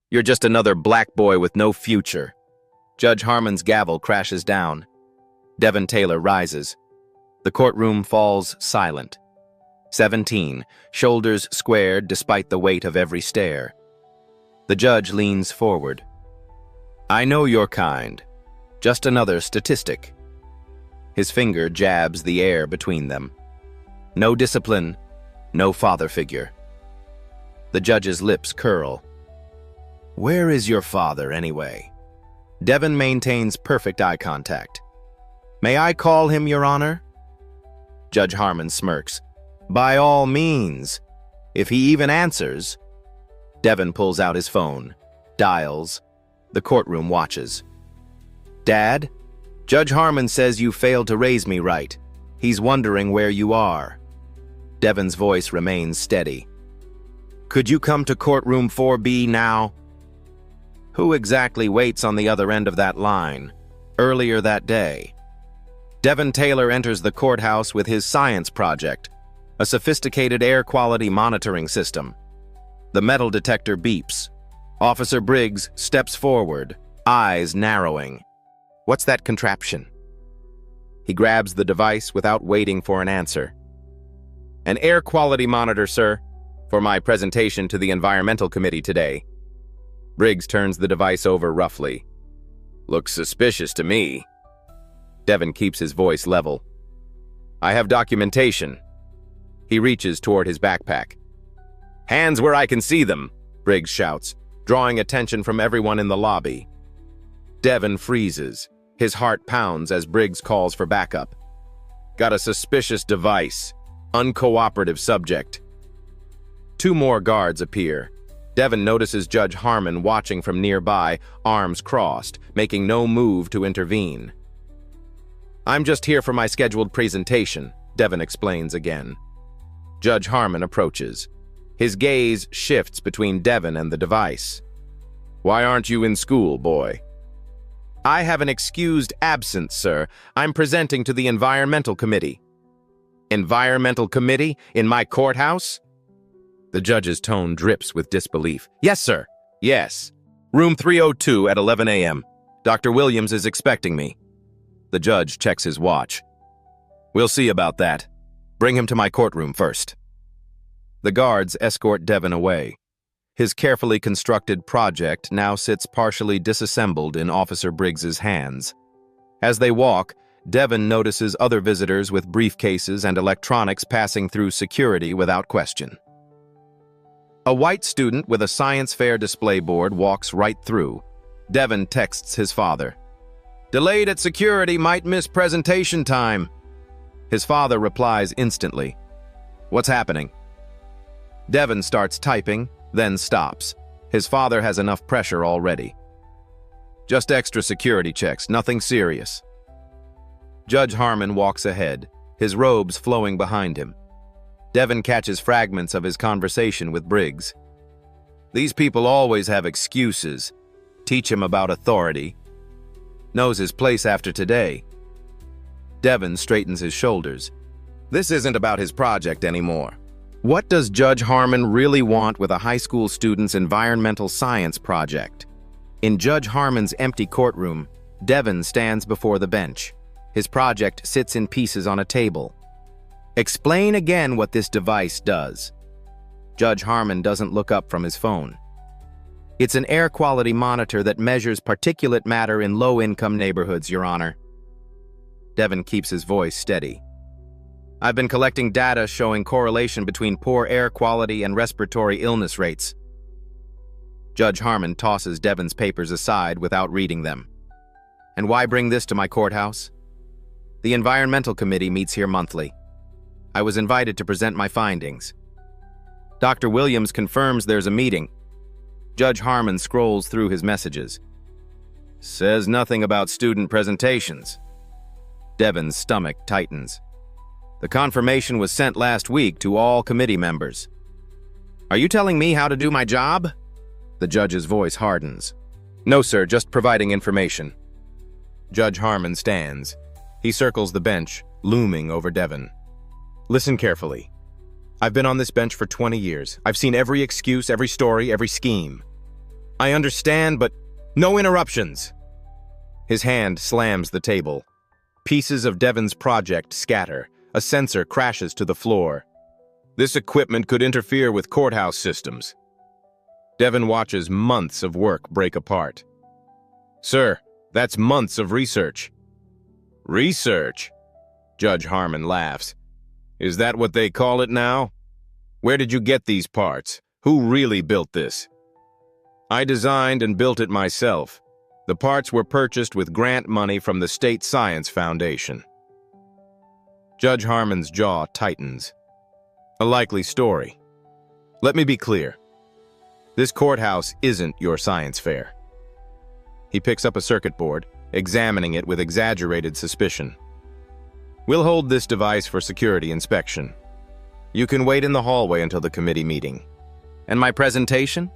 You're just another black boy with no future. Judge Harmon's gavel crashes down. Devin Taylor rises. The courtroom falls silent. 17, shoulders squared despite the weight of every stare. The judge leans forward. I know your kind. Just another statistic. His finger jabs the air between them. No discipline, no father figure. The judge's lips curl. Where is your father, anyway? Devin maintains perfect eye contact. May I call him, Your Honor? Judge Harmon smirks. By all means. If he even answers. Devin pulls out his phone, dials. The courtroom watches. Dad? Judge Harmon says you failed to raise me right. He's wondering where you are. Devin's voice remains steady. Could you come to courtroom 4B now? Who exactly waits on the other end of that line? Earlier that day. Devin Taylor enters the courthouse with his science project, a sophisticated air quality monitoring system. The metal detector beeps. Officer Briggs steps forward, eyes narrowing. What's that contraption? He grabs the device without waiting for an answer. An air quality monitor, sir, for my presentation to the Environmental Committee today. Briggs turns the device over roughly. Looks suspicious to me. Devin keeps his voice level. I have documentation. He reaches toward his backpack. Hands where I can see them, Briggs shouts, drawing attention from everyone in the lobby. Devin freezes. His heart pounds as Briggs calls for backup. Got a suspicious device. Uncooperative subject. Two more guards appear. Devin notices Judge Harmon watching from nearby, arms crossed, making no move to intervene. I'm just here for my scheduled presentation, Devin explains again. Judge Harmon approaches. His gaze shifts between Devin and the device. Why aren't you in school, boy? I have an excused absence, sir. I'm presenting to the Environmental Committee. Environmental Committee? In my courthouse? The judge's tone drips with disbelief. Yes, sir. Yes. Room 302 at 11 a.m. Dr. Williams is expecting me. The judge checks his watch. We'll see about that. Bring him to my courtroom first. The guards escort Devin away. His carefully constructed project now sits partially disassembled in Officer Briggs's hands. As they walk, Devin notices other visitors with briefcases and electronics passing through security without question. A white student with a science fair display board walks right through. Devin texts his father. Delayed at security, might miss presentation time. His father replies instantly. What's happening? Devin starts typing, then stops. His father has enough pressure already. Just extra security checks, nothing serious. Judge Harmon walks ahead, his robes flowing behind him. Devin catches fragments of his conversation with Briggs. These people always have excuses. Teach him about authority. Knows his place after today. Devin straightens his shoulders. This isn't about his project anymore. What does Judge Harmon really want with a high school student's environmental science project? In Judge Harmon's empty courtroom, Devin stands before the bench. His project sits in pieces on a table. Explain again what this device does. Judge Harmon doesn't look up from his phone. It's an air quality monitor that measures particulate matter in low-income neighborhoods, Your Honor. Devin keeps his voice steady. I've been collecting data showing correlation between poor air quality and respiratory illness rates. Judge Harmon tosses Devin's papers aside without reading them. And why bring this to my courthouse? The Environmental Committee meets here monthly. I was invited to present my findings. Dr. Williams confirms there's a meeting. Judge Harmon scrolls through his messages. Says nothing about student presentations. Devin's stomach tightens. The confirmation was sent last week to all committee members. Are you telling me how to do my job? The judge's voice hardens. No, sir, just providing information. Judge Harmon stands. He circles the bench, looming over Devin. Listen carefully. I've been on this bench for 20 years. I've seen every excuse, every story, every scheme. I understand, but no interruptions. His hand slams the table. Pieces of Devon's project scatter. A sensor crashes to the floor. This equipment could interfere with courthouse systems. Devon watches months of work break apart. Sir, that's months of research. Research? Judge Harmon laughs. Is that what they call it now? Where did you get these parts? Who really built this? I designed and built it myself. The parts were purchased with grant money from the State Science Foundation. Judge Harmon's jaw tightens. A likely story. Let me be clear. This courthouse isn't your science fair. He picks up a circuit board, examining it with exaggerated suspicion. We'll hold this device for security inspection. You can wait in the hallway until the committee meeting. And my presentation?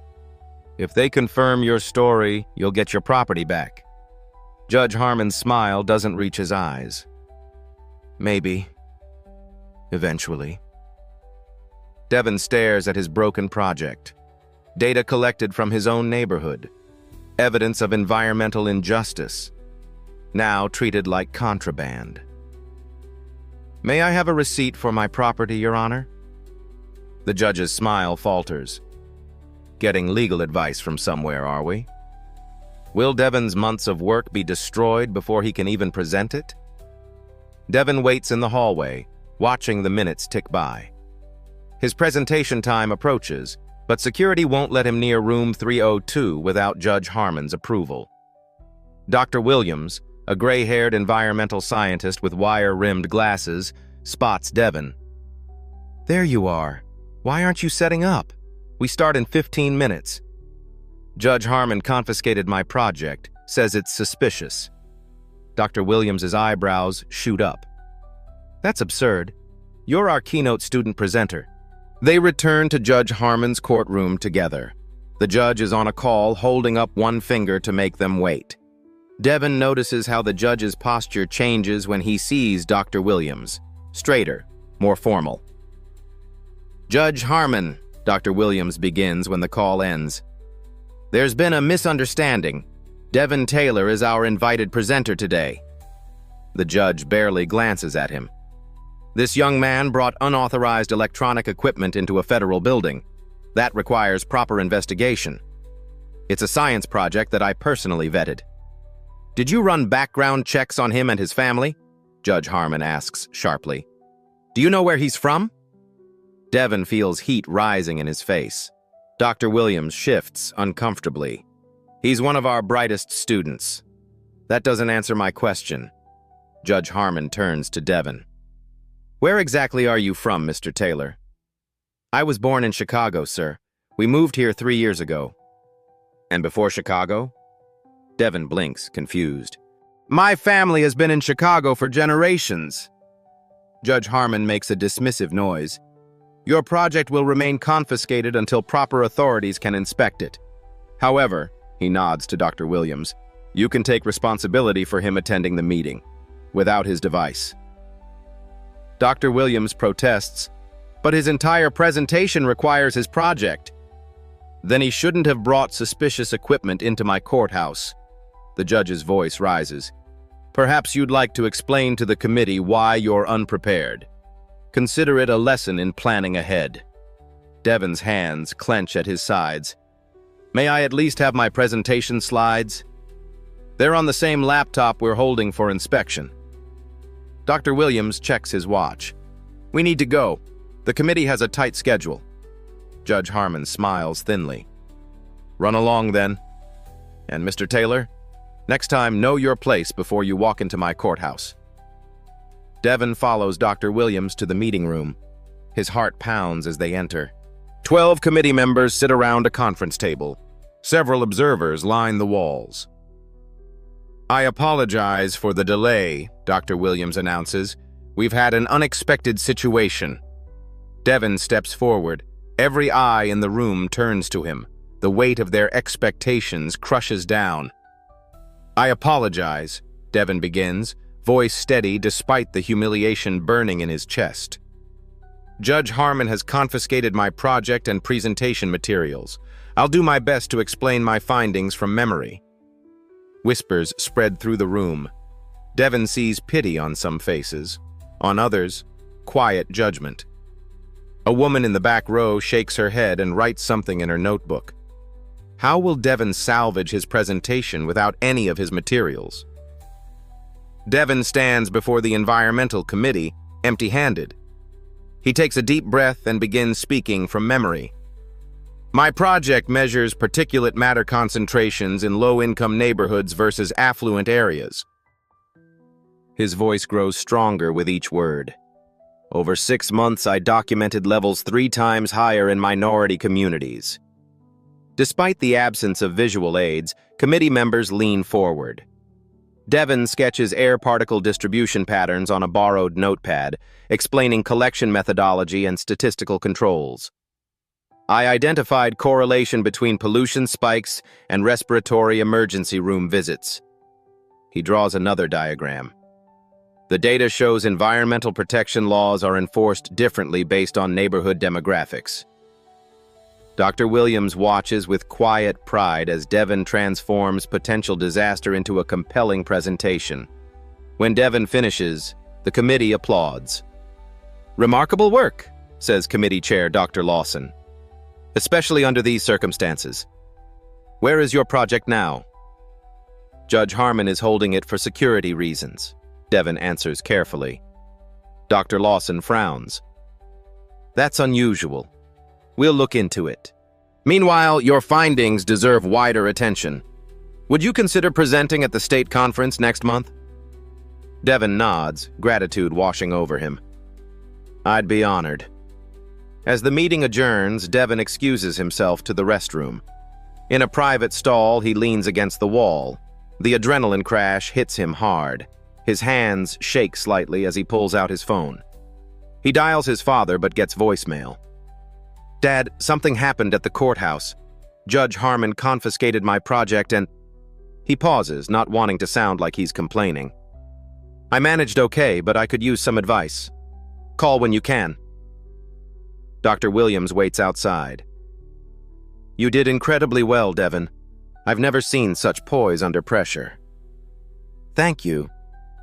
If they confirm your story, you'll get your property back. Judge Harmon's smile doesn't reach his eyes. Maybe. Eventually. Devon stares at his broken project. Data collected from his own neighborhood. Evidence of environmental injustice. Now treated like contraband. May I have a receipt for my property, Your Honor? The judge's smile falters. Getting legal advice from somewhere, are we? Will Devon's months of work be destroyed before he can even present it? Devon waits in the hallway, watching the minutes tick by. His presentation time approaches, but security won't let him near room 302 without Judge Harmon's approval. Dr. Williams, a gray-haired environmental scientist with wire-rimmed glasses, spots Devon. There you are. Why aren't you setting up? We start in 15 minutes. Judge Harmon confiscated my project, says it's suspicious. Dr. Williams' eyebrows shoot up. That's absurd. You're our keynote student presenter. They return to Judge Harmon's courtroom together. The judge is on a call, holding up one finger to make them wait. Devon notices how the judge's posture changes when he sees Dr. Williams. Straighter, more formal. Judge Harmon, Dr. Williams begins when the call ends. There's been a misunderstanding. Devon Taylor is our invited presenter today. The judge barely glances at him. This young man brought unauthorized electronic equipment into a federal building. That requires proper investigation. It's a science project that I personally vetted. Did you run background checks on him and his family? Judge Harmon asks sharply. Do you know where he's from? Devon feels heat rising in his face. Dr. Williams shifts uncomfortably. He's one of our brightest students. That doesn't answer my question. Judge Harmon turns to Devon. Where exactly are you from, Mr. Taylor? I was born in Chicago, sir. We moved here 3 years ago. And before Chicago? Devon blinks, confused. My family has been in Chicago for generations. Judge Harmon makes a dismissive noise. Your project will remain confiscated until proper authorities can inspect it. However, he nods to Dr. Williams, you can take responsibility for him attending the meeting, without his device. Dr. Williams protests, but his entire presentation requires his project. Then he shouldn't have brought suspicious equipment into my courthouse. The judge's voice rises. Perhaps you'd like to explain to the committee why you're unprepared. Consider it a lesson in planning ahead. Devon's hands clench at his sides. May I at least have my presentation slides? They're on the same laptop we're holding for inspection. Dr. Williams checks his watch. We need to go. The committee has a tight schedule. Judge Harmon smiles thinly. Run along then. And Mr. Taylor, next time know your place before you walk into my courthouse. Devon follows Dr. Williams to the meeting room. His heart pounds as they enter. 12 committee members sit around a conference table. Several observers line the walls. I apologize for the delay, Dr. Williams announces. We've had an unexpected situation. Devon steps forward. Every eye in the room turns to him. The weight of their expectations crushes down. I apologize, Devon begins, voice steady despite the humiliation burning in his chest. Judge Harmon has confiscated my project and presentation materials. I'll do my best to explain my findings from memory. Whispers spread through the room. Devon sees pity on some faces. On others, quiet judgment. A woman in the back row shakes her head and writes something in her notebook. How will Devon salvage his presentation without any of his materials? Devon stands before the environmental committee, empty-handed. He takes a deep breath and begins speaking from memory. My project measures particulate matter concentrations in low-income neighborhoods versus affluent areas. His voice grows stronger with each word. Over 6 months, I documented levels 3 times higher in minority communities. Despite the absence of visual aids, committee members lean forward. Devon sketches air particle distribution patterns on a borrowed notepad, explaining collection methodology and statistical controls. I identified correlation between pollution spikes and respiratory emergency room visits. He draws another diagram. The data shows environmental protection laws are enforced differently based on neighborhood demographics. Dr. Williams watches with quiet pride as Devon transforms potential disaster into a compelling presentation. When Devon finishes, the committee applauds. Remarkable work, says committee chair Dr. Lawson. Especially under these circumstances. Where is your project now? Judge Harmon is holding it for security reasons, Devon answers carefully. Dr. Lawson frowns. That's unusual. We'll look into it. Meanwhile, your findings deserve wider attention. Would you consider presenting at the state conference next month? Devon nods, gratitude washing over him. I'd be honored. As the meeting adjourns, Devon excuses himself to the restroom. In a private stall, he leans against the wall. The adrenaline crash hits him hard. His hands shake slightly as he pulls out his phone. He dials his father but gets voicemail. Dad, something happened at the courthouse. Judge Harmon confiscated my project and... He pauses, not wanting to sound like he's complaining. I managed okay, but I could use some advice. Call when you can. Dr. Williams waits outside. You did incredibly well, Devon. I've never seen such poise under pressure. Thank you.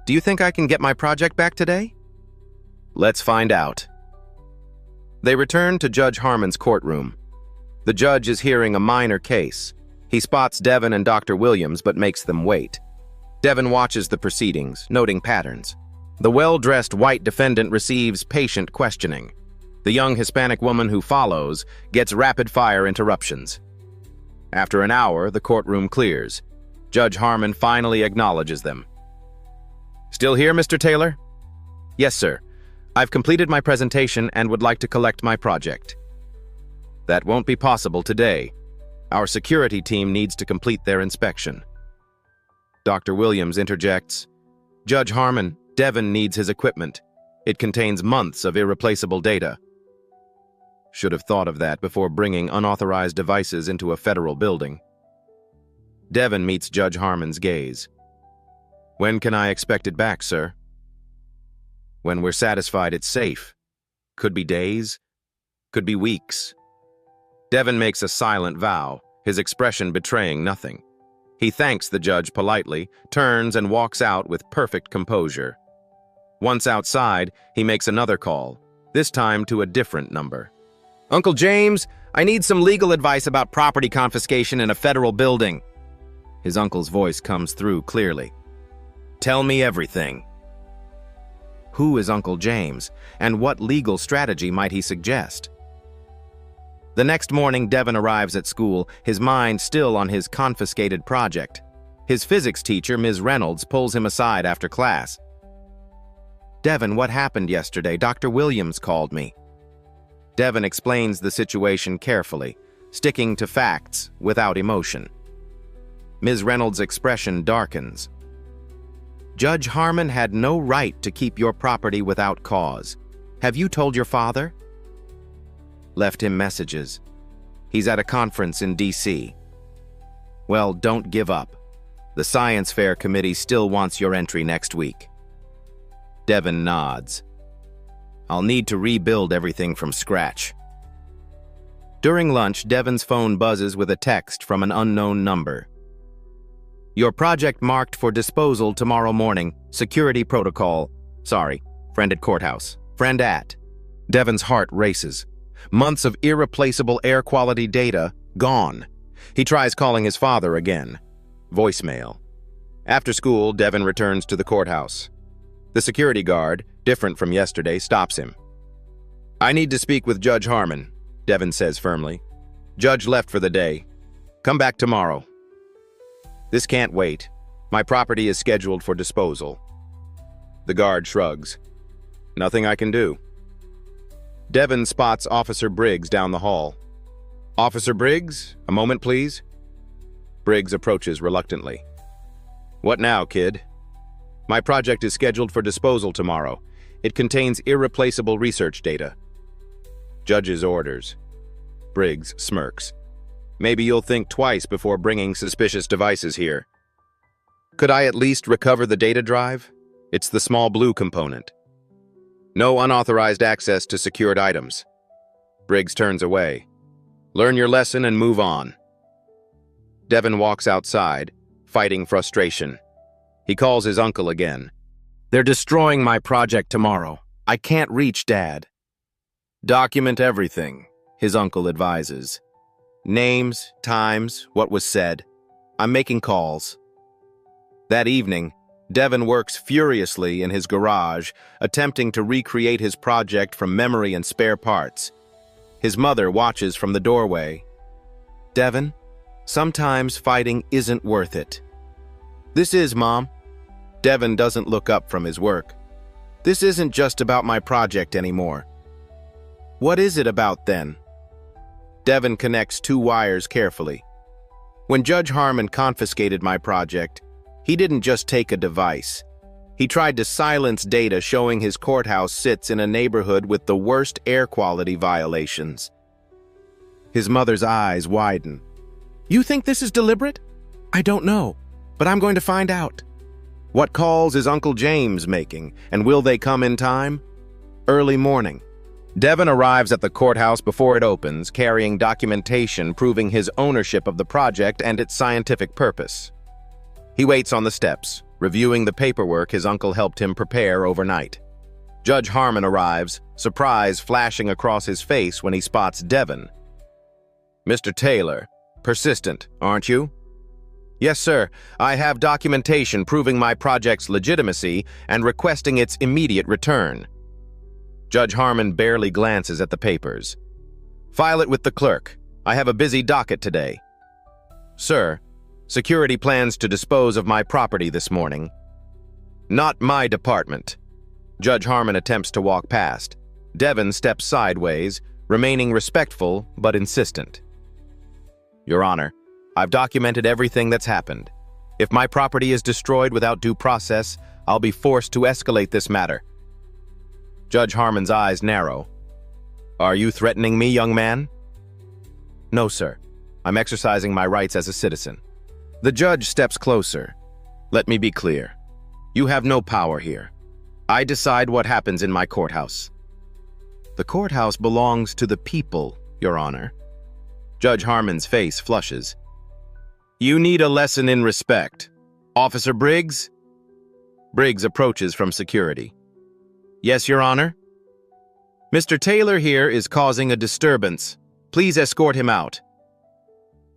Do you think I can get my project back today? Let's find out. They return to Judge Harmon's courtroom. The judge is hearing a minor case. He spots Devon and Dr. Williams but makes them wait. Devon watches the proceedings, noting patterns. The well-dressed white defendant receives patient questioning. The young Hispanic woman who follows gets rapid-fire interruptions. After an hour, the courtroom clears. Judge Harmon finally acknowledges them. Still here, Mr. Taylor? Yes, sir. I've completed my presentation and would like to collect my project. That won't be possible today. Our security team needs to complete their inspection. Dr. Williams interjects. Judge Harmon, Devon needs his equipment. It contains months of irreplaceable data. Should have thought of that before bringing unauthorized devices into a federal building. Devon meets Judge Harmon's gaze. When can I expect it back, sir? When we're satisfied it's safe. Could be days, could be weeks. Devon makes a silent vow, his expression betraying nothing. He thanks the judge politely, turns and walks out with perfect composure. Once outside, he makes another call, this time to a different number. Uncle James, I need some legal advice about property confiscation in a federal building. His uncle's voice comes through clearly. Tell me everything. Who is Uncle James, and what legal strategy might he suggest? The next morning, Devon arrives at school, his mind still on his confiscated project. His physics teacher, Ms. Reynolds, pulls him aside after class. Devon, what happened yesterday? Dr. Williams called me. Devon explains the situation carefully, sticking to facts without emotion. Ms. Reynolds' expression darkens. Judge Harmon had no right to keep your property without cause. Have you told your father? Left him messages. He's at a conference in D.C. Well, don't give up. The Science Fair Committee still wants your entry next week. Devon nods. I'll need to rebuild everything from scratch. During lunch, Devin's phone buzzes with a text from an unknown number. Your project marked for disposal tomorrow morning. Security protocol. Sorry, friend at courthouse. Friend at. Devin's heart races. Months of irreplaceable air quality data gone. He tries calling his father again. Voicemail. After school, Devin returns to the courthouse. The security guard, different from yesterday, stops him. I need to speak with Judge Harmon, Devin says firmly. Judge left for the day. Come back tomorrow. This can't wait. My property is scheduled for disposal. The guard shrugs. Nothing I can do. Devin spots Officer Briggs down the hall. Officer Briggs, a moment please. Briggs approaches reluctantly. What now, kid? My project is scheduled for disposal tomorrow. It contains irreplaceable research data. Judge's orders. Briggs smirks. Maybe you'll think twice before bringing suspicious devices here. Could I at least recover the data drive? It's the small blue component. No unauthorized access to secured items. Briggs turns away. Learn your lesson and move on. Devin walks outside, fighting frustration. He calls his uncle again. They're destroying my project tomorrow. I can't reach Dad. Document everything, his uncle advises. Names, times, what was said. I'm making calls. That evening, Devin works furiously in his garage, attempting to recreate his project from memory and spare parts. His mother watches from the doorway. Devin, sometimes fighting isn't worth it. This is, Mom. Devin doesn't look up from his work. This isn't just about my project anymore. What is it about then? Devin connects two wires carefully. When Judge Harmon confiscated my project, he didn't just take a device. He tried to silence data showing his courthouse sits in a neighborhood with the worst air quality violations. His mother's eyes widen. You think this is deliberate? I don't know, but I'm going to find out. What calls is Uncle James making, and will they come in time? Early morning. Devin arrives at the courthouse before it opens, carrying documentation proving his ownership of the project and its scientific purpose. He waits on the steps, reviewing the paperwork his uncle helped him prepare overnight. Judge Harmon arrives, surprise flashing across his face when he spots Devin. Mr. Taylor, persistent, aren't you? Yes, sir. I have documentation proving my project's legitimacy and requesting its immediate return. Judge Harmon barely glances at the papers. File it with the clerk. I have a busy docket today. Sir, security plans to dispose of my property this morning. Not my department. Judge Harmon attempts to walk past. Devin steps sideways, remaining respectful but insistent. Your Honor, I've documented everything that's happened. If my property is destroyed without due process, I'll be forced to escalate this matter. Judge Harmon's eyes narrow. Are you threatening me, young man? No, sir. I'm exercising my rights as a citizen. The judge steps closer. Let me be clear. You have no power here. I decide what happens in my courthouse. The courthouse belongs to the people, Your Honor. Judge Harmon's face flushes. You need a lesson in respect. Officer Briggs? Briggs approaches from security. Yes, Your Honor? Mr. Taylor here is causing a disturbance. Please escort him out.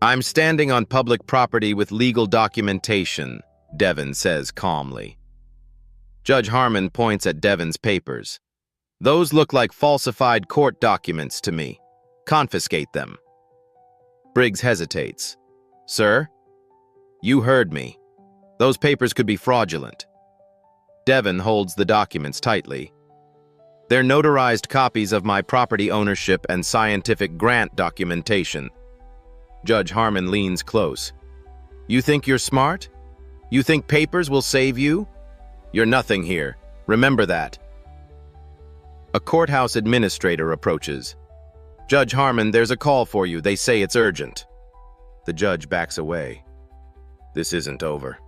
I'm standing on public property with legal documentation, Devin says calmly. Judge Harmon points at Devin's papers. Those look like falsified court documents to me. Confiscate them. Briggs hesitates. Sir? You heard me. Those papers could be fraudulent. Devin holds the documents tightly. They're notarized copies of my property ownership and scientific grant documentation. Judge Harmon leans close. You think you're smart? You think papers will save you? You're nothing here. Remember that. A courthouse administrator approaches. Judge Harmon, there's a call for you. They say it's urgent. The judge backs away. This isn't over.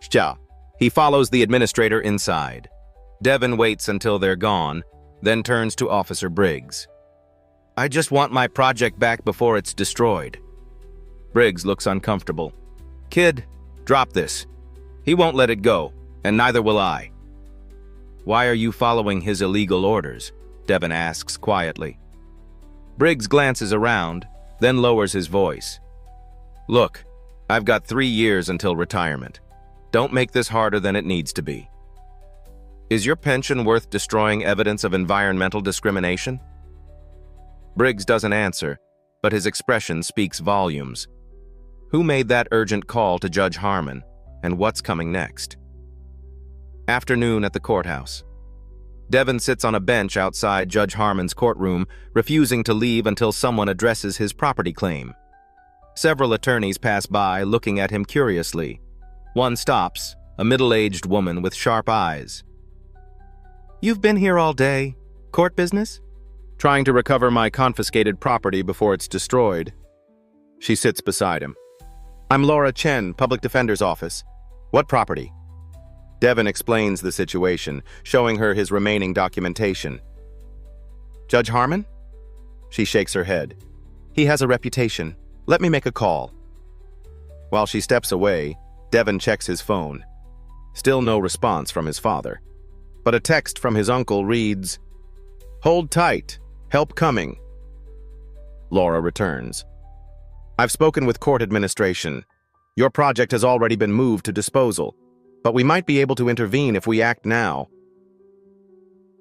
Xia. He follows the administrator inside. Devin waits until they're gone, then turns to Officer Briggs. I just want my project back before it's destroyed. Briggs looks uncomfortable. Kid, drop this. He won't let it go, and neither will I. Why are you following his illegal orders? Devon asks quietly. Briggs glances around, then lowers his voice. Look, I've got 3 years until retirement. Don't make this harder than it needs to be. Is your pension worth destroying evidence of environmental discrimination? Briggs doesn't answer, but his expression speaks volumes. Who made that urgent call to Judge Harmon, and what's coming next? Afternoon at the courthouse. Devon sits on a bench outside Judge Harmon's courtroom, refusing to leave until someone addresses his property claim. Several attorneys pass by, looking at him curiously. One stops, a middle-aged woman with sharp eyes. You've been here all day. Court business? Trying to recover my confiscated property before it's destroyed. She sits beside him. I'm Laura Chen, Public Defender's Office. What property? Devon explains the situation, showing her his remaining documentation. Judge Harmon? She shakes her head. He has a reputation. Let me make a call. While she steps away, Devon checks his phone. Still no response from his father. But a text from his uncle reads, Hold tight. Help coming. Laura returns. I've spoken with court administration. Your project has already been moved to disposal, but we might be able to intervene if we act now.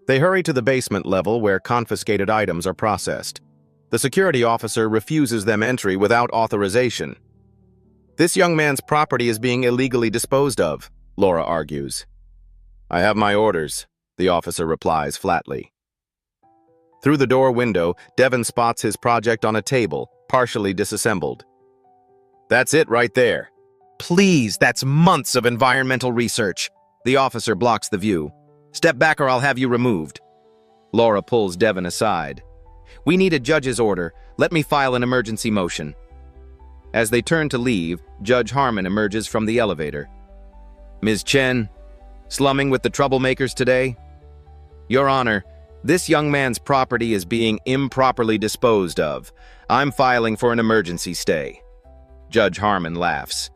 They hurry to the basement level where confiscated items are processed. The security officer refuses them entry without authorization. This young man's property is being illegally disposed of, Laura argues. I have my orders, the officer replies flatly. Through the door window, Devon spots his project on a table, partially disassembled. That's it right there. Please, that's months of environmental research. The officer blocks the view. Step back or I'll have you removed. Laura pulls Devon aside. We need a judge's order. Let me file an emergency motion. As they turn to leave, Judge Harmon emerges from the elevator. Ms. Chen, slumming with the troublemakers today? Your Honor, this young man's property is being improperly disposed of. I'm filing for an emergency stay. Judge Harmon laughs.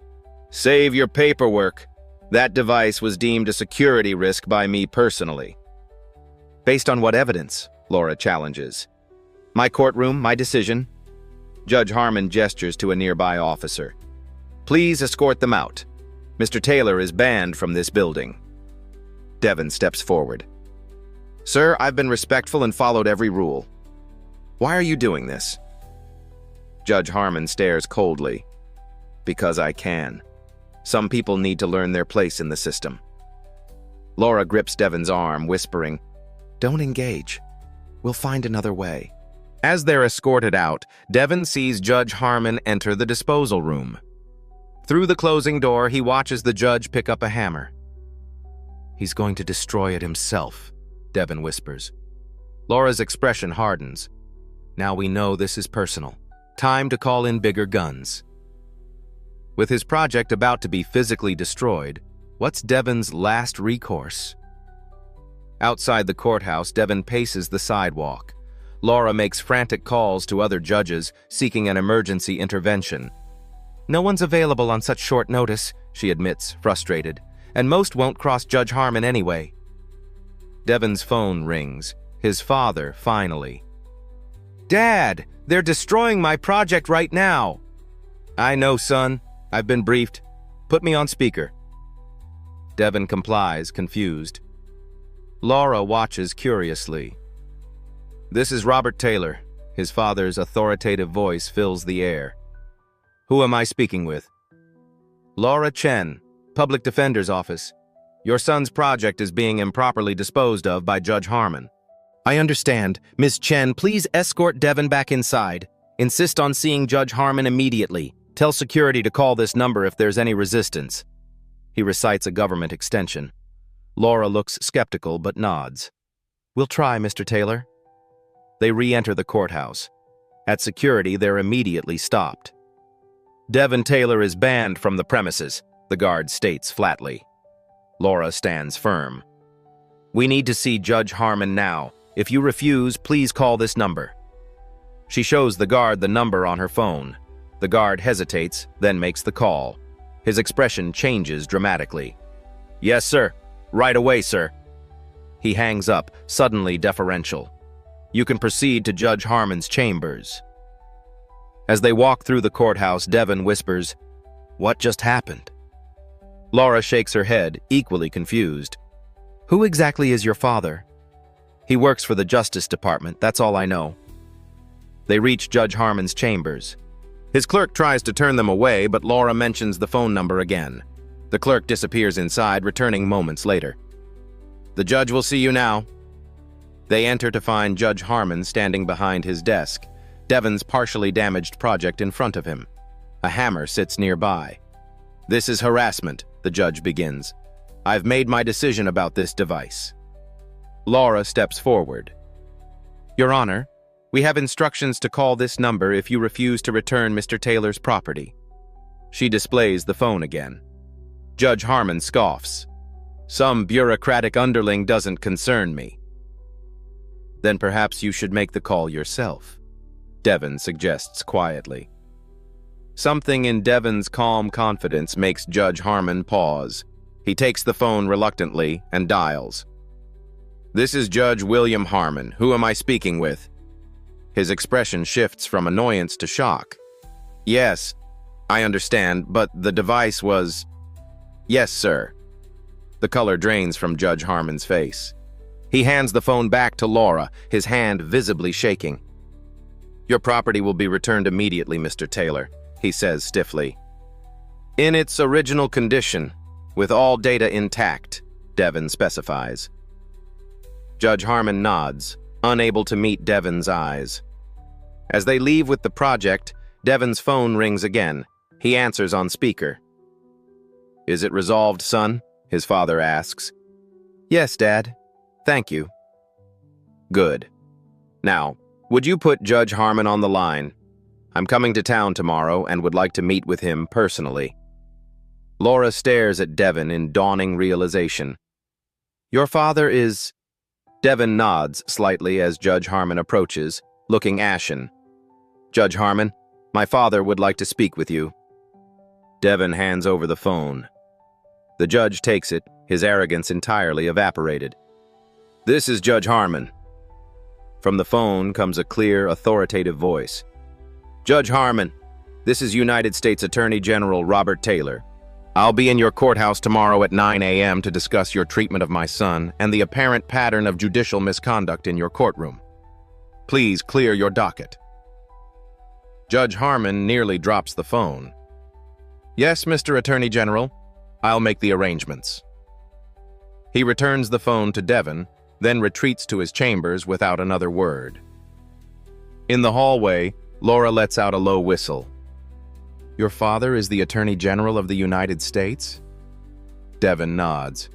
Save your paperwork. That device was deemed a security risk by me personally. Based on what evidence? Laura challenges. My courtroom, my decision. Judge Harmon gestures to a nearby officer. Please escort them out. Mr. Taylor is banned from this building. Devon steps forward. Sir, I've been respectful and followed every rule. Why are you doing this? Judge Harmon stares coldly. Because I can. Some people need to learn their place in the system. Laura grips Devon's arm, whispering, Don't engage. We'll find another way. As they're escorted out, Devon sees Judge Harmon enter the disposal room. Through the closing door, he watches the judge pick up a hammer. He's going to destroy it himself, Devon whispers. Laura's expression hardens. Now we know this is personal. Time to call in bigger guns. With his project about to be physically destroyed, what's Devon's last recourse? Outside the courthouse, Devon paces the sidewalk. Laura makes frantic calls to other judges, seeking an emergency intervention. No one's available on such short notice, she admits, frustrated, and most won't cross Judge Harmon anyway. Devon's phone rings. His father, finally. Dad, they're destroying my project right now. I know, son. I've been briefed. Put me on speaker. Devon complies, confused. Laura watches curiously. This is Robert Taylor. His father's authoritative voice fills the air. Who am I speaking with? Laura Chen, Public Defender's Office. Your son's project is being improperly disposed of by Judge Harmon. I understand. Ms. Chen, please escort Devon back inside. Insist on seeing Judge Harmon immediately. Tell security to call this number if there's any resistance. He recites a government extension. Laura looks skeptical but nods. We'll try, Mr. Taylor. They re-enter the courthouse. At security, they're immediately stopped. Devon Taylor is banned from the premises, the guard states flatly. Laura stands firm. We need to see Judge Harmon now. If you refuse, please call this number. She shows the guard the number on her phone. The guard hesitates, then makes the call. His expression changes dramatically. "Yes, sir. Right away, sir." He hangs up, suddenly deferential. "You can proceed to Judge Harmon's chambers." As they walk through the courthouse, Devon whispers, "What just happened?" Laura shakes her head, equally confused. "Who exactly is your father?" "He works for the Justice Department, that's all I know." They reach Judge Harmon's chambers. His clerk tries to turn them away, but Laura mentions the phone number again. The clerk disappears inside, returning moments later. "The judge will see you now." They enter to find Judge Harmon standing behind his desk, Devon's partially damaged project in front of him. A hammer sits nearby. "This is harassment," the judge begins. "I've made my decision about this device." Laura steps forward. "Your Honor, we have instructions to call this number if you refuse to return Mr. Taylor's property." She displays the phone again. Judge Harmon scoffs. "Some bureaucratic underling doesn't concern me." "Then perhaps you should make the call yourself," Devon suggests quietly. Something in Devon's calm confidence makes Judge Harmon pause. He takes the phone reluctantly and dials. "This is Judge William Harmon. Who am I speaking with?" His expression shifts from annoyance to shock. "Yes, I understand, but the device was—" "Yes, sir." The color drains from Judge Harmon's face. He hands the phone back to Laura, his hand visibly shaking. "Your property will be returned immediately, Mr. Taylor," he says stiffly. "In its original condition, with all data intact," Devon specifies. Judge Harmon nods, unable to meet Devon's eyes. As they leave with the project, Devon's phone rings again. He answers on speaker. "Is it resolved, son?" his father asks. "Yes, Dad. Thank you." "Good. Now, would you put Judge Harmon on the line? I'm coming to town tomorrow and would like to meet with him personally." Laura stares at Devon in dawning realization. "Your father is—" Devon nods slightly as Judge Harmon approaches, looking ashen. "Judge Harmon, my father would like to speak with you." Devon hands over the phone. The judge takes it, his arrogance entirely evaporated. "This is Judge Harmon." From the phone comes a clear, authoritative voice. "Judge Harmon, this is United States Attorney General Robert Taylor. I'll be in your courthouse tomorrow at 9 a.m. to discuss your treatment of my son and the apparent pattern of judicial misconduct in your courtroom. Please clear your docket." Judge Harmon nearly drops the phone. "Yes, Mr. Attorney General, I'll make the arrangements." He returns the phone to Devon, then retreats to his chambers without another word. In the hallway, Laura lets out a low whistle. "Your father is the Attorney General of the United States?" Devon nods.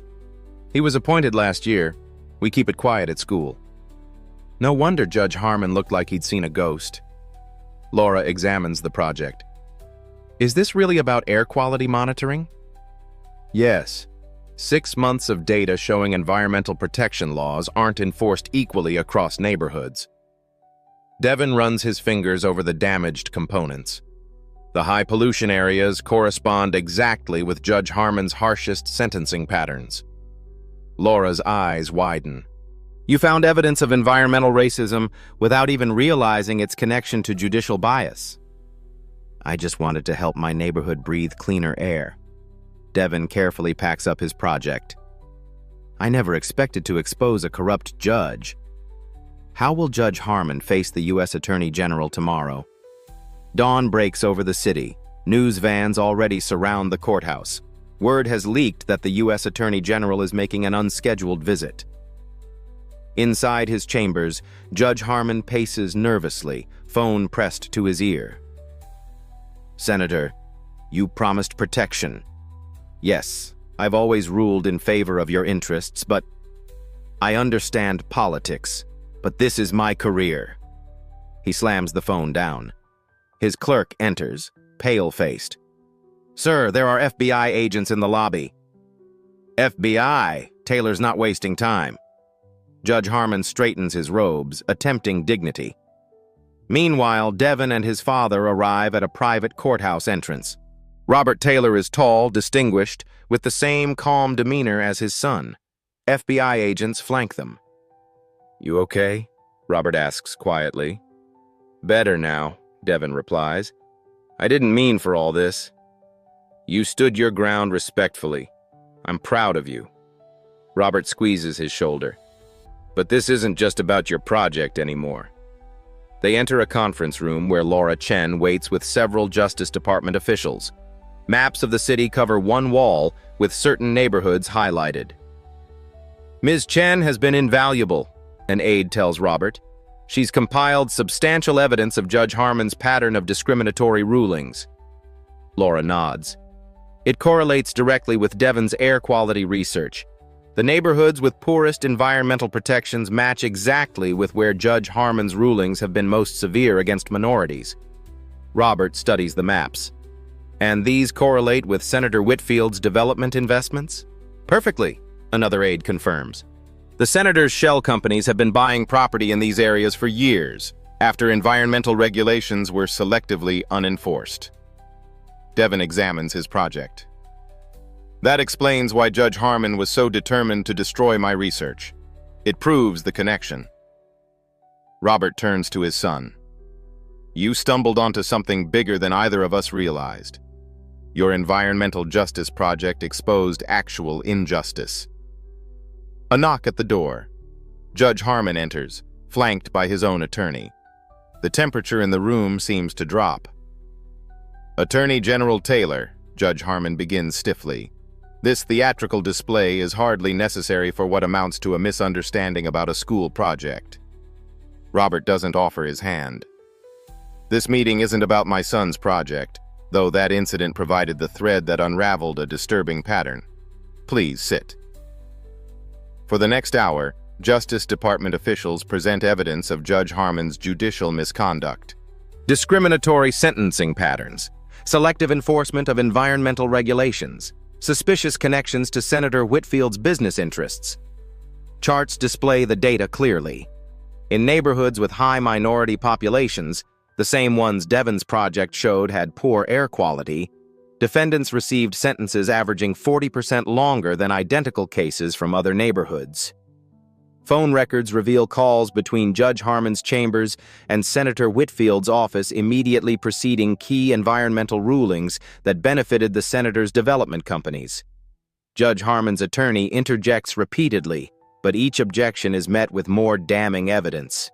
"He was appointed last year. We keep it quiet at school." No wonder Judge Harmon looked like he'd seen a ghost. Laura examines the project. "Is this really about air quality monitoring?" "Yes. 6 months of data showing environmental protection laws aren't enforced equally across neighborhoods." Devon runs his fingers over the damaged components. The high pollution areas correspond exactly with Judge Harmon's harshest sentencing patterns. Laura's eyes widen. "You found evidence of environmental racism without even realizing its connection to judicial bias." "I just wanted to help my neighborhood breathe cleaner air." Devon carefully packs up his project. "I never expected to expose a corrupt judge." How will Judge Harmon face the U.S. Attorney General tomorrow? Dawn breaks over the city. News vans already surround the courthouse. Word has leaked that the U.S. Attorney General is making an unscheduled visit. Inside his chambers, Judge Harmon paces nervously, phone pressed to his ear. "Senator, you promised protection. Yes, I've always ruled in favor of your interests, but I understand politics, but this is my career." He slams the phone down. His clerk enters, pale-faced. "Sir, there are FBI agents in the lobby." "FBI? Taylor's not wasting time." Judge Harmon straightens his robes, attempting dignity. Meanwhile, Devon and his father arrive at a private courthouse entrance. Robert Taylor is tall, distinguished, with the same calm demeanor as his son. FBI agents flank them. "You okay?" Robert asks quietly. "Better now," Devon replies. "I didn't mean for all this. You stood your ground respectfully. I'm proud of you." Robert squeezes his shoulder. "But this isn't just about your project anymore." They enter a conference room where Laura Chen waits with several Justice Department officials. Maps of the city cover one wall, with certain neighborhoods highlighted. "Ms. Chen has been invaluable," an aide tells Robert. "She's compiled substantial evidence of Judge Harmon's pattern of discriminatory rulings." Laura nods. "It correlates directly with Devon's air quality research. The neighborhoods with poorest environmental protections match exactly with where Judge Harmon's rulings have been most severe against minorities." Robert studies the maps. "And these correlate with Senator Whitfield's development investments?" "Perfectly," another aide confirms. "The senator's shell companies have been buying property in these areas for years, after environmental regulations were selectively unenforced." Devon examines his project. "That explains why Judge Harmon was so determined to destroy my research. It proves the connection." Robert turns to his son. "You stumbled onto something bigger than either of us realized. Your environmental justice project exposed actual injustice." A knock at the door. Judge Harmon enters, flanked by his own attorney. The temperature in the room seems to drop. "Attorney General Taylor," Judge Harmon begins stiffly. "This theatrical display is hardly necessary for what amounts to a misunderstanding about a school project." Robert doesn't offer his hand. "This meeting isn't about my son's project, though that incident provided the thread that unraveled a disturbing pattern. Please sit." For the next hour, Justice Department officials present evidence of Judge Harmon's judicial misconduct. Discriminatory sentencing patterns, selective enforcement of environmental regulations, suspicious connections to Senator Whitfield's business interests. Charts display the data clearly. In neighborhoods with high minority populations, the same ones Devon's project showed had poor air quality, defendants received sentences averaging 40% longer than identical cases from other neighborhoods. Phone records reveal calls between Judge Harmon's chambers and Senator Whitfield's office immediately preceding key environmental rulings that benefited the senator's development companies. Judge Harmon's attorney interjects repeatedly, but each objection is met with more damning evidence.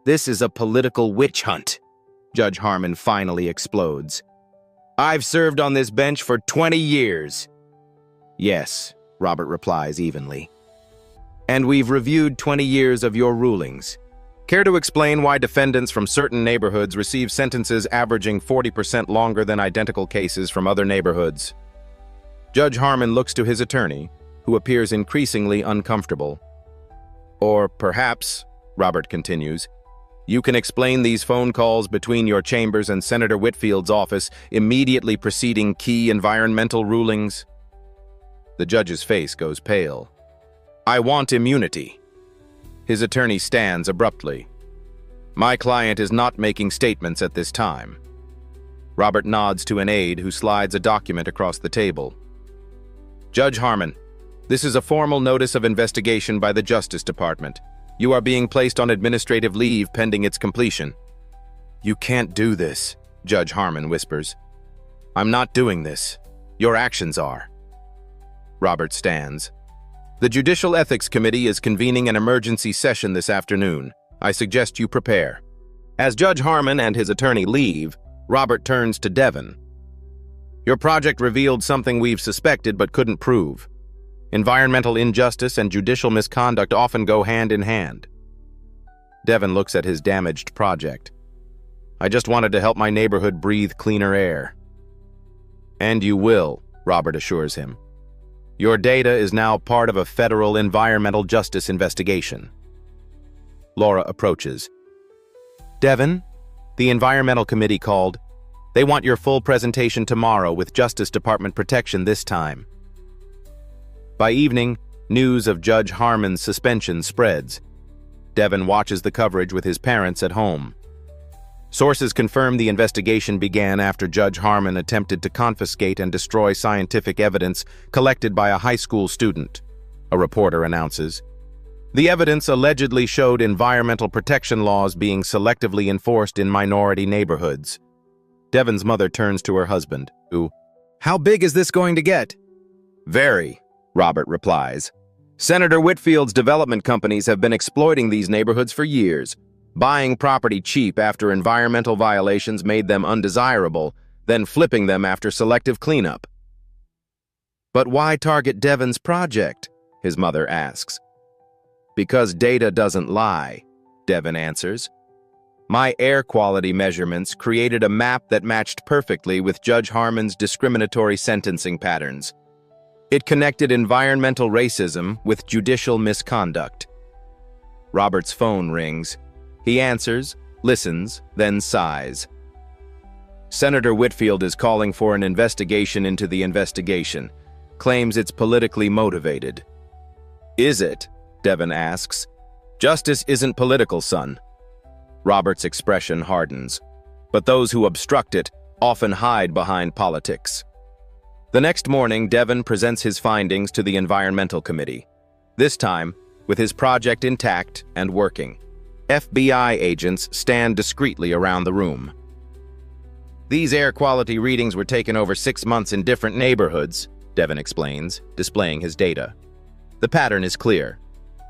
"This is a political witch hunt," Judge Harmon finally explodes. "I've served on this bench for 20 years. "Yes," Robert replies evenly. "And we've reviewed 20 years of your rulings. Care to explain why defendants from certain neighborhoods receive sentences averaging 40% longer than identical cases from other neighborhoods?" Judge Harmon looks to his attorney, who appears increasingly uncomfortable. "Or perhaps," Robert continues, "you can explain these phone calls between your chambers and Senator Whitfield's office immediately preceding key environmental rulings?" The judge's face goes pale. "I want immunity." His attorney stands abruptly. "My client is not making statements at this time." Robert nods to an aide who slides a document across the table. "Judge Harmon, this is a formal notice of investigation by the Justice Department. You are being placed on administrative leave pending its completion." "You can't do this," Judge Harmon whispers. "I'm not doing this. Your actions are." Robert stands. "The Judicial Ethics Committee is convening an emergency session this afternoon. I suggest you prepare." As Judge Harmon and his attorney leave, Robert turns to Devon. "Your project revealed something we've suspected but couldn't prove. Environmental injustice and judicial misconduct often go hand in hand." Devon looks at his damaged project. "I just wanted to help my neighborhood breathe cleaner air." "And you will," Robert assures him. "Your data is now part of a federal environmental justice investigation." Laura approaches. "Devon, the Environmental Committee called. They want your full presentation tomorrow with Justice Department protection this time." By evening, news of Judge Harmon's suspension spreads. Devon watches the coverage with his parents at home. Sources confirm the investigation began after Judge Harmon attempted to confiscate and destroy scientific evidence collected by a high school student, a reporter announces. The evidence allegedly showed environmental protection laws being selectively enforced in minority neighborhoods. Devon's mother turns to her husband, who, "How big is this going to get?" "Very," Robert replies. "Senator Whitfield's development companies have been exploiting these neighborhoods for years, buying property cheap after environmental violations made them undesirable, then flipping them after selective cleanup." "But why target Devon's project?" his mother asks. "Because data doesn't lie," Devon answers. "My air quality measurements created a map that matched perfectly with Judge Harmon's discriminatory sentencing patterns. It connected environmental racism with judicial misconduct." Robert's phone rings. He answers, listens, then sighs. "Senator Whitfield is calling for an investigation into the investigation, claims it's politically motivated." "Is it?" Devon asks. "Justice isn't political, son." Robert's expression hardens. "But those who obstruct it often hide behind politics." The next morning, Devon presents his findings to the Environmental Committee, this time with his project intact and working. FBI agents stand discreetly around the room. "These air quality readings were taken over 6 months in different neighborhoods," Devon explains, displaying his data. "The pattern is clear.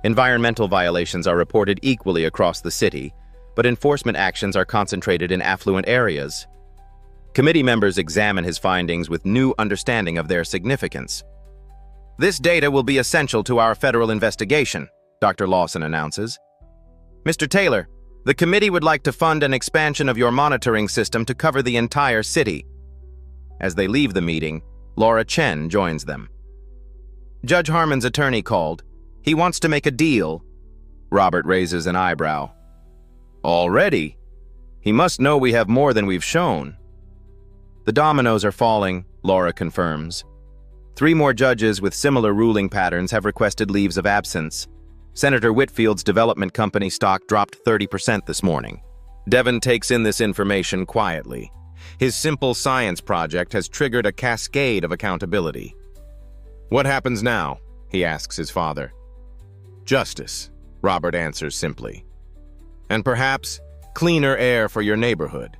Environmental violations are reported equally across the city, but enforcement actions are concentrated in affluent areas." Committee members examine his findings with new understanding of their significance. "This data will be essential to our federal investigation," Dr. Lawson announces. "Mr. Taylor, the committee would like to fund an expansion of your monitoring system to cover the entire city." As they leave the meeting, Laura Chen joins them. "Judge Harmon's attorney called. He wants to make a deal." Robert raises an eyebrow. "Already? He must know we have more than we've shown." "The dominoes are falling," Laura confirms. 3 more judges with similar ruling patterns have requested leaves of absence. Senator Whitfield's development company stock dropped 30% this morning. Devon takes in this information quietly. His simple science project has triggered a cascade of accountability. "What happens now?" he asks his father. "Justice," Robert answers simply. "And perhaps cleaner air for your neighborhood."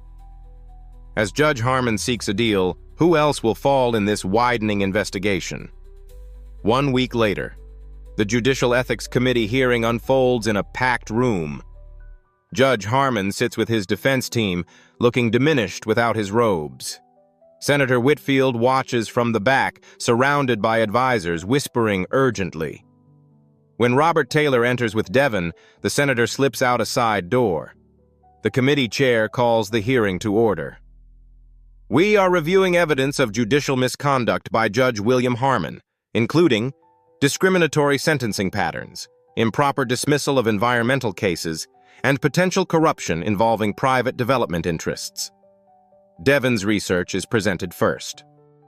As Judge Harmon seeks a deal, who else will fall in this widening investigation? 1 week later, the Judicial Ethics Committee hearing unfolds in a packed room. Judge Harmon sits with his defense team, looking diminished without his robes. Senator Whitfield watches from the back, surrounded by advisors, whispering urgently. When Robert Taylor enters with Devon, the senator slips out a side door. The committee chair calls the hearing to order. "We are reviewing evidence of judicial misconduct by Judge William Harmon, including discriminatory sentencing patterns, improper dismissal of environmental cases, and potential corruption involving private development interests." Devon's research is presented first.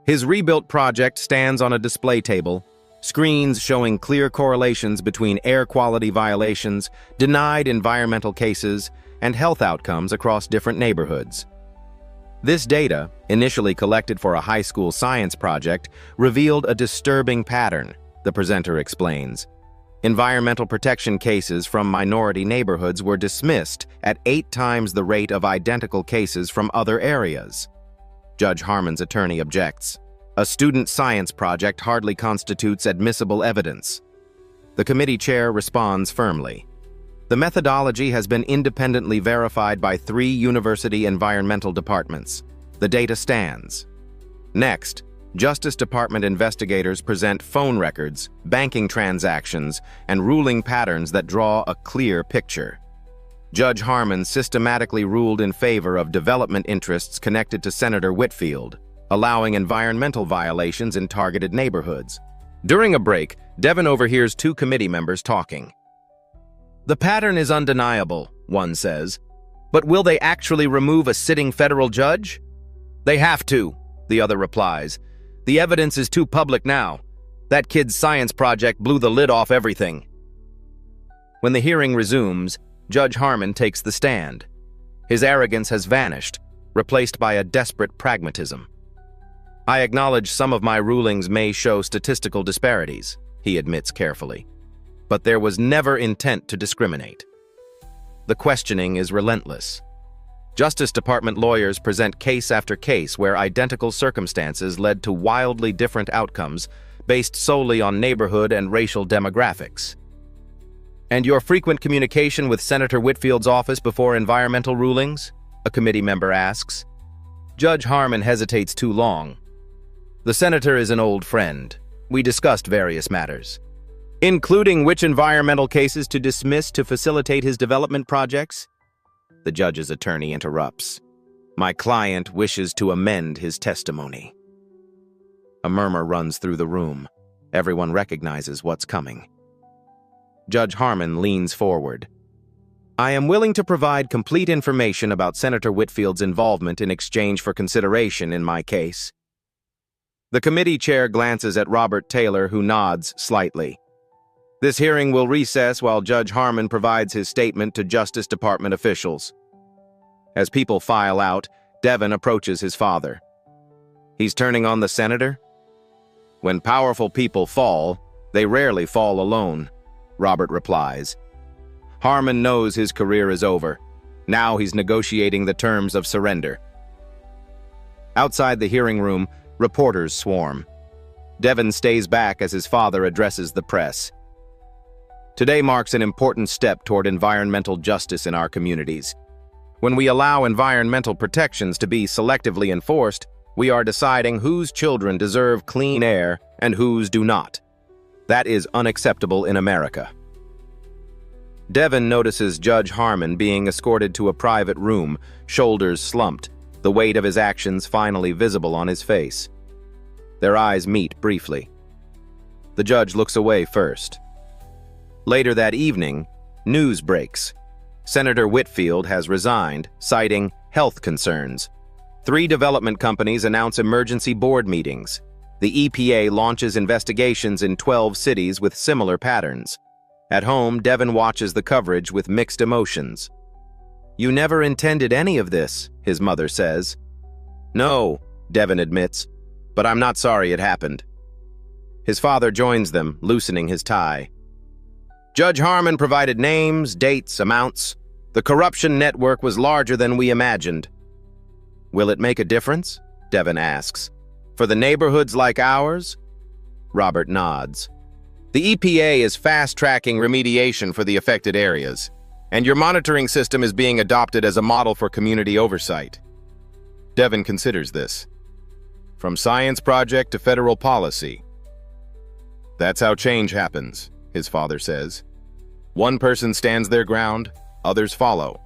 His rebuilt project stands on a display table, screens showing clear correlations between air quality violations, denied environmental cases, and health outcomes across different neighborhoods. This data, initially collected for a high school science project, revealed a disturbing pattern, the presenter explains. Environmental protection cases from minority neighborhoods were dismissed at 8 times the rate of identical cases from other areas. Judge Harmon's attorney objects. A student science project hardly constitutes admissible evidence. The committee chair responds firmly. The methodology has been independently verified by 3 university environmental departments. The data stands. Next, Justice Department investigators present phone records, banking transactions, and ruling patterns that draw a clear picture. Judge Harmon systematically ruled in favor of development interests connected to Senator Whitfield, allowing environmental violations in targeted neighborhoods. During a break, Devon overhears 2 committee members talking. "The pattern is undeniable," one says, "but will they actually remove a sitting federal judge?" "They have to," the other replies. "The evidence is too public now. That kid's science project blew the lid off everything." When the hearing resumes, Judge Harmon takes the stand. His arrogance has vanished, replaced by a desperate pragmatism. I acknowledge some of my rulings may show statistical disparities, he admits carefully, but there was never intent to discriminate. The questioning is relentless. Justice Department lawyers present case after case where identical circumstances led to wildly different outcomes based solely on neighborhood and racial demographics. And your frequent communication with Senator Whitfield's office before environmental rulings? A committee member asks. Judge Harmon hesitates too long. The senator is an old friend. We discussed various matters, including which environmental cases to dismiss to facilitate his development projects. The judge's attorney interrupts. My client wishes to amend his testimony. A murmur runs through the room. Everyone recognizes what's coming. Judge Harmon leans forward. I am willing to provide complete information about Senator Whitfield's involvement in exchange for consideration in my case. The committee chair glances at Robert Taylor, who nods slightly. This hearing will recess while Judge Harmon provides his statement to Justice Department officials. As people file out, Devin approaches his father. He's turning on the senator? When powerful people fall, they rarely fall alone, Robert replies. Harmon knows his career is over. Now he's negotiating the terms of surrender. Outside the hearing room, reporters swarm. Devin stays back as his father addresses the press. Today marks an important step toward environmental justice in our communities. When we allow environmental protections to be selectively enforced, we are deciding whose children deserve clean air and whose do not. That is unacceptable in America. Devin notices Judge Harmon being escorted to a private room, shoulders slumped, the weight of his actions finally visible on his face. Their eyes meet briefly. The judge looks away first. Later that evening, news breaks. Senator Whitfield has resigned, citing health concerns. 3 development companies announce emergency board meetings. The EPA launches investigations in 12 cities with similar patterns. At home, Devin watches the coverage with mixed emotions. You never intended any of this, his mother says. No, Devin admits, but I'm not sorry it happened. His father joins them, loosening his tie. Judge Harmon provided names, dates, amounts. The corruption network was larger than we imagined. Will it make a difference? Devin asks. For the neighborhoods like ours? Robert nods. The EPA is fast-tracking remediation for the affected areas, and your monitoring system is being adopted as a model for community oversight. Devin considers this. From science project to federal policy. That's how change happens, his father says. One person stands their ground, others follow.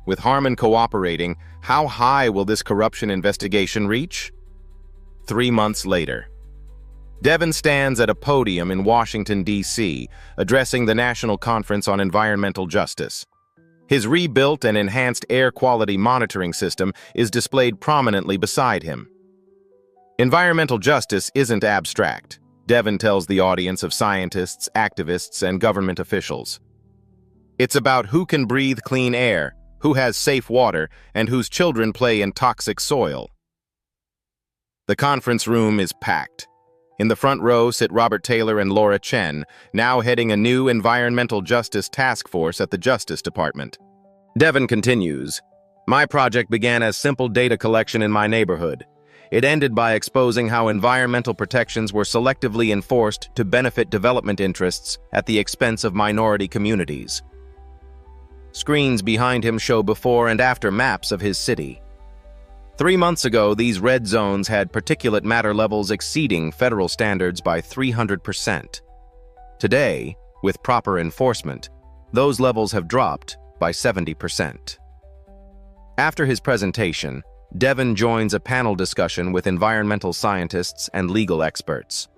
With Harmon cooperating, how high will this corruption investigation reach? 3 months later. Devin stands at a podium in Washington, D.C., addressing the National Conference on Environmental Justice. His rebuilt and enhanced air quality monitoring system is displayed prominently beside him. Environmental justice isn't abstract, Devin tells the audience of scientists, activists, and government officials. It's about who can breathe clean air, who has safe water, and whose children play in toxic soil. The conference room is packed. In the front row sit Robert Taylor and Laura Chen, now heading a new environmental justice task force at the Justice Department. Devin continues, My project began as simple data collection in my neighborhood. It ended by exposing how environmental protections were selectively enforced to benefit development interests at the expense of minority communities. Screens behind him show before and after maps of his city. 3 months ago, these red zones had particulate matter levels exceeding federal standards by 300%. Today, with proper enforcement, those levels have dropped by 70%. After his presentation, Devin joins a panel discussion with environmental scientists and legal experts.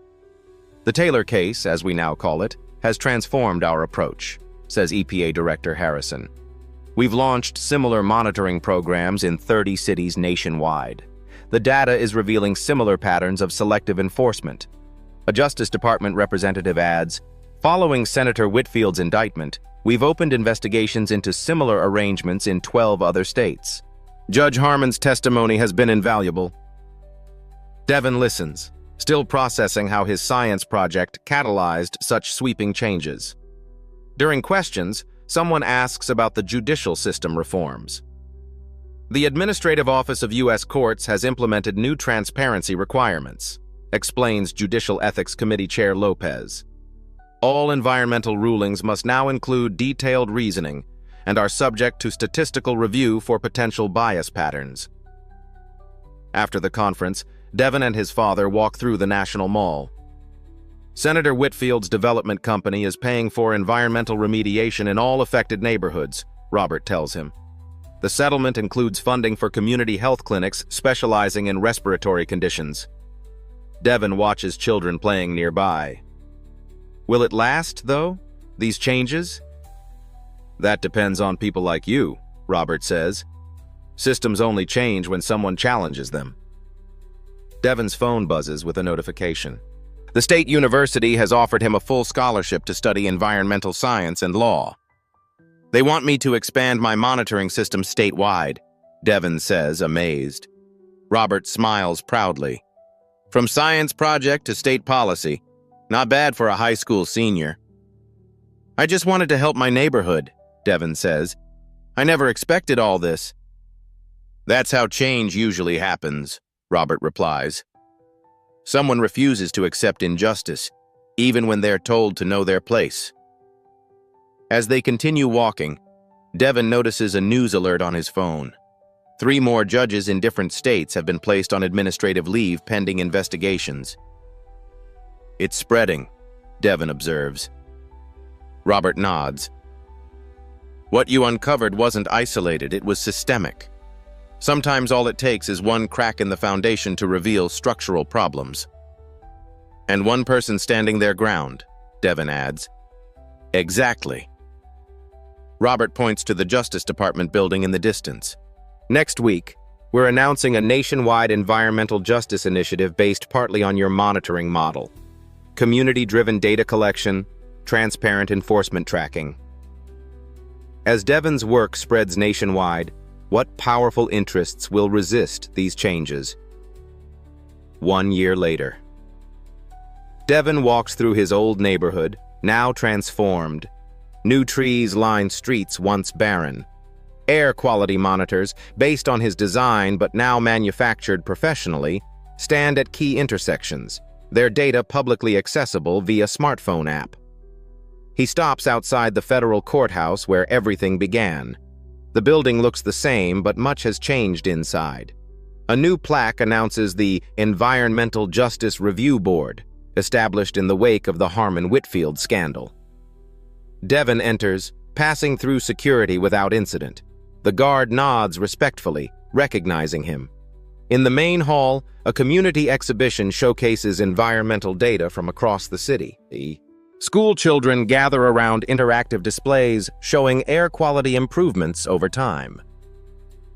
The Taylor case, as we now call it, has transformed our approach, says EPA Director Harrison. We've launched similar monitoring programs in 30 cities nationwide. The data is revealing similar patterns of selective enforcement. A Justice Department representative adds, Following Senator Whitfield's indictment, We've opened investigations into similar arrangements in 12 other states. Judge Harmon's testimony has been invaluable. Devin listens, still processing how his science project catalyzed such sweeping changes. During questions, someone asks about the judicial system reforms. The Administrative Office of U.S. Courts has implemented new transparency requirements, explains Judicial Ethics Committee Chair Lopez. All environmental rulings must now include detailed reasoning and are subject to statistical review for potential bias patterns. After the conference, Devin and his father walk through the National Mall. Senator Whitfield's development company is paying for environmental remediation in all affected neighborhoods, Robert tells him. The settlement includes funding for community health clinics specializing in respiratory conditions. Devin watches children playing nearby. Will it last, though, these changes? That depends on people like you, Robert says. Systems only change when someone challenges them. Devin's phone buzzes with a notification. The state university has offered him a full scholarship to study environmental science and law. They want me to expand my monitoring system statewide, Devin says, amazed. Robert smiles proudly. From science project to state policy, not bad for a high school senior. I just wanted to help my neighborhood, Devin says. I never expected all this. That's how change usually happens, Robert replies. Someone refuses to accept injustice, even when they're told to know their place. As they continue walking, Devin notices a news alert on his phone. 3 more judges in different states have been placed on administrative leave pending investigations. It's spreading, Devin observes. Robert nods. What you uncovered wasn't isolated, it was systemic. Sometimes all it takes is one crack in the foundation to reveal structural problems. And one person standing their ground, Devin adds. Exactly. Robert points to the Justice Department building in the distance. Next week, we're announcing a nationwide environmental justice initiative based partly on your monitoring model. Community-driven data collection, transparent enforcement tracking. As Devin's work spreads nationwide, what powerful interests will resist these changes? 1 year later. Devin walks through his old neighborhood, now transformed. New trees line streets once barren. Air quality monitors, based on his design but now manufactured professionally, stand at key intersections, their data publicly accessible via smartphone app. He stops outside the federal courthouse where everything began. The building looks the same, but much has changed inside. A new plaque announces the Environmental Justice Review Board, established in the wake of the Harmon-Whitfield scandal. Devin enters, passing through security without incident. The guard nods respectfully, recognizing him. In the main hall, a community exhibition showcases environmental data from across the city. School children gather around interactive displays showing air quality improvements over time.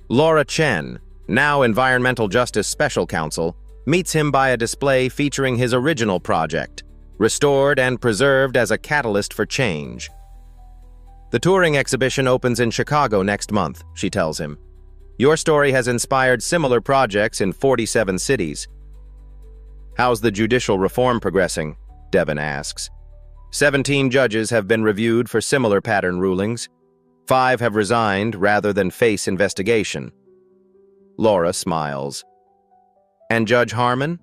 Laura Chen, now Environmental Justice Special Counsel, meets him by a display featuring his original project, restored and preserved as a catalyst for change. The touring exhibition opens in Chicago next month, she tells him. Your story has inspired similar projects in 47 cities. How's the judicial reform progressing? Devin asks. 17 judges have been reviewed for similar pattern rulings. 5 have resigned rather than face investigation. Laura smiles. And Judge Harmon?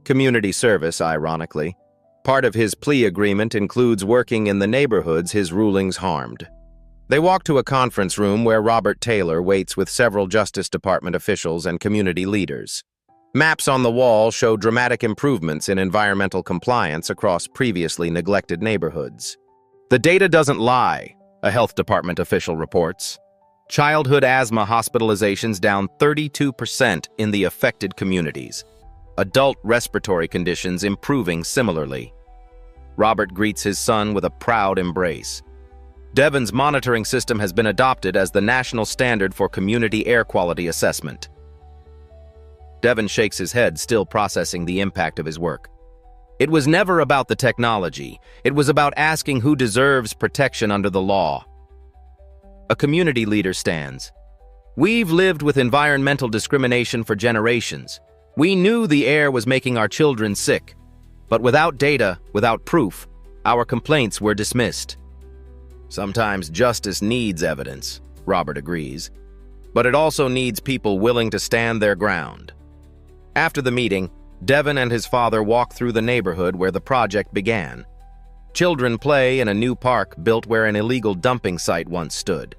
Community service, ironically. Part of his plea agreement includes working in the neighborhoods his rulings harmed. They walk to a conference room where Robert Taylor waits with several Justice Department officials and community leaders. Maps on the wall show dramatic improvements in environmental compliance across previously neglected neighborhoods. The data doesn't lie, a health department official reports. Childhood asthma hospitalizations down 32% in the affected communities. Adult respiratory conditions improving similarly. Robert greets his son with a proud embrace. Devin's monitoring system has been adopted as the national standard for community air quality assessment. Devin shakes his head, still processing the impact of his work. It was never about the technology. It was about asking who deserves protection under the law. A community leader stands. We've lived with environmental discrimination for generations. We knew the air was making our children sick. But without data, without proof, our complaints were dismissed. Sometimes justice needs evidence, Robert agrees. But it also needs people willing to stand their ground. After the meeting, Devin and his father walk through the neighborhood where the project began. Children play in a new park built where an illegal dumping site once stood.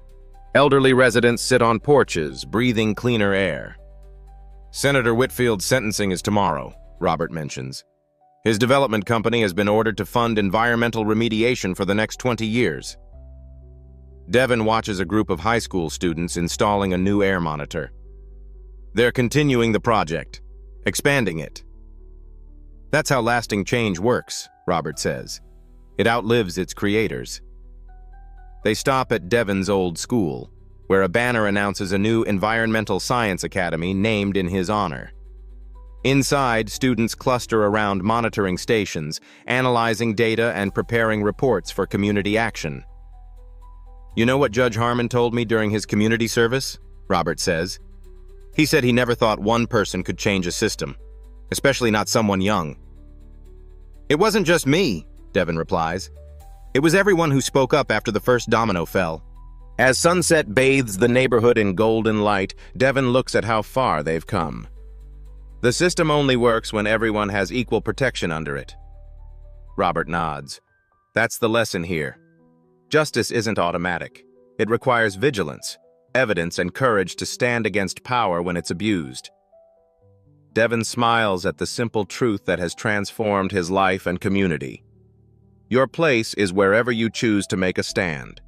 Elderly residents sit on porches, breathing cleaner air. Senator Whitfield's sentencing is tomorrow, Robert mentions. His development company has been ordered to fund environmental remediation for the next 20 years. Devin watches a group of high school students installing a new air monitor. They're continuing the project, expanding it. That's how lasting change works, Robert says. It outlives its creators. They stop at Devin's old school, where a banner announces a new environmental science academy named in his honor. Inside, students cluster around monitoring stations, analyzing data and preparing reports for community action. You know what Judge Harmon told me during his community service? Robert says. He said he never thought one person could change a system, especially not someone young. It wasn't just me, Devin replies. It was everyone who spoke up after the first domino fell. As sunset bathes the neighborhood in golden light, Devin looks at how far they've come. The system only works when everyone has equal protection under it. Robert nods. That's the lesson here. Justice isn't automatic. It requires vigilance, evidence, and courage to stand against power when it's abused. Devin smiles at the simple truth that has transformed his life and community. Your place is wherever you choose to make a stand.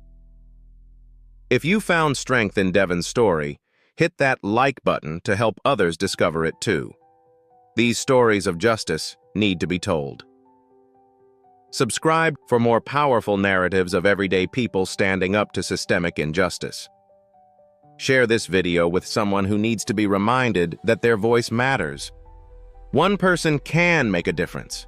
If you found strength in Devin's story, hit that like button to help others discover it too. These stories of justice need to be told. Subscribe for more powerful narratives of everyday people standing up to systemic injustice. Share this video with someone who needs to be reminded that their voice matters. One person can make a difference.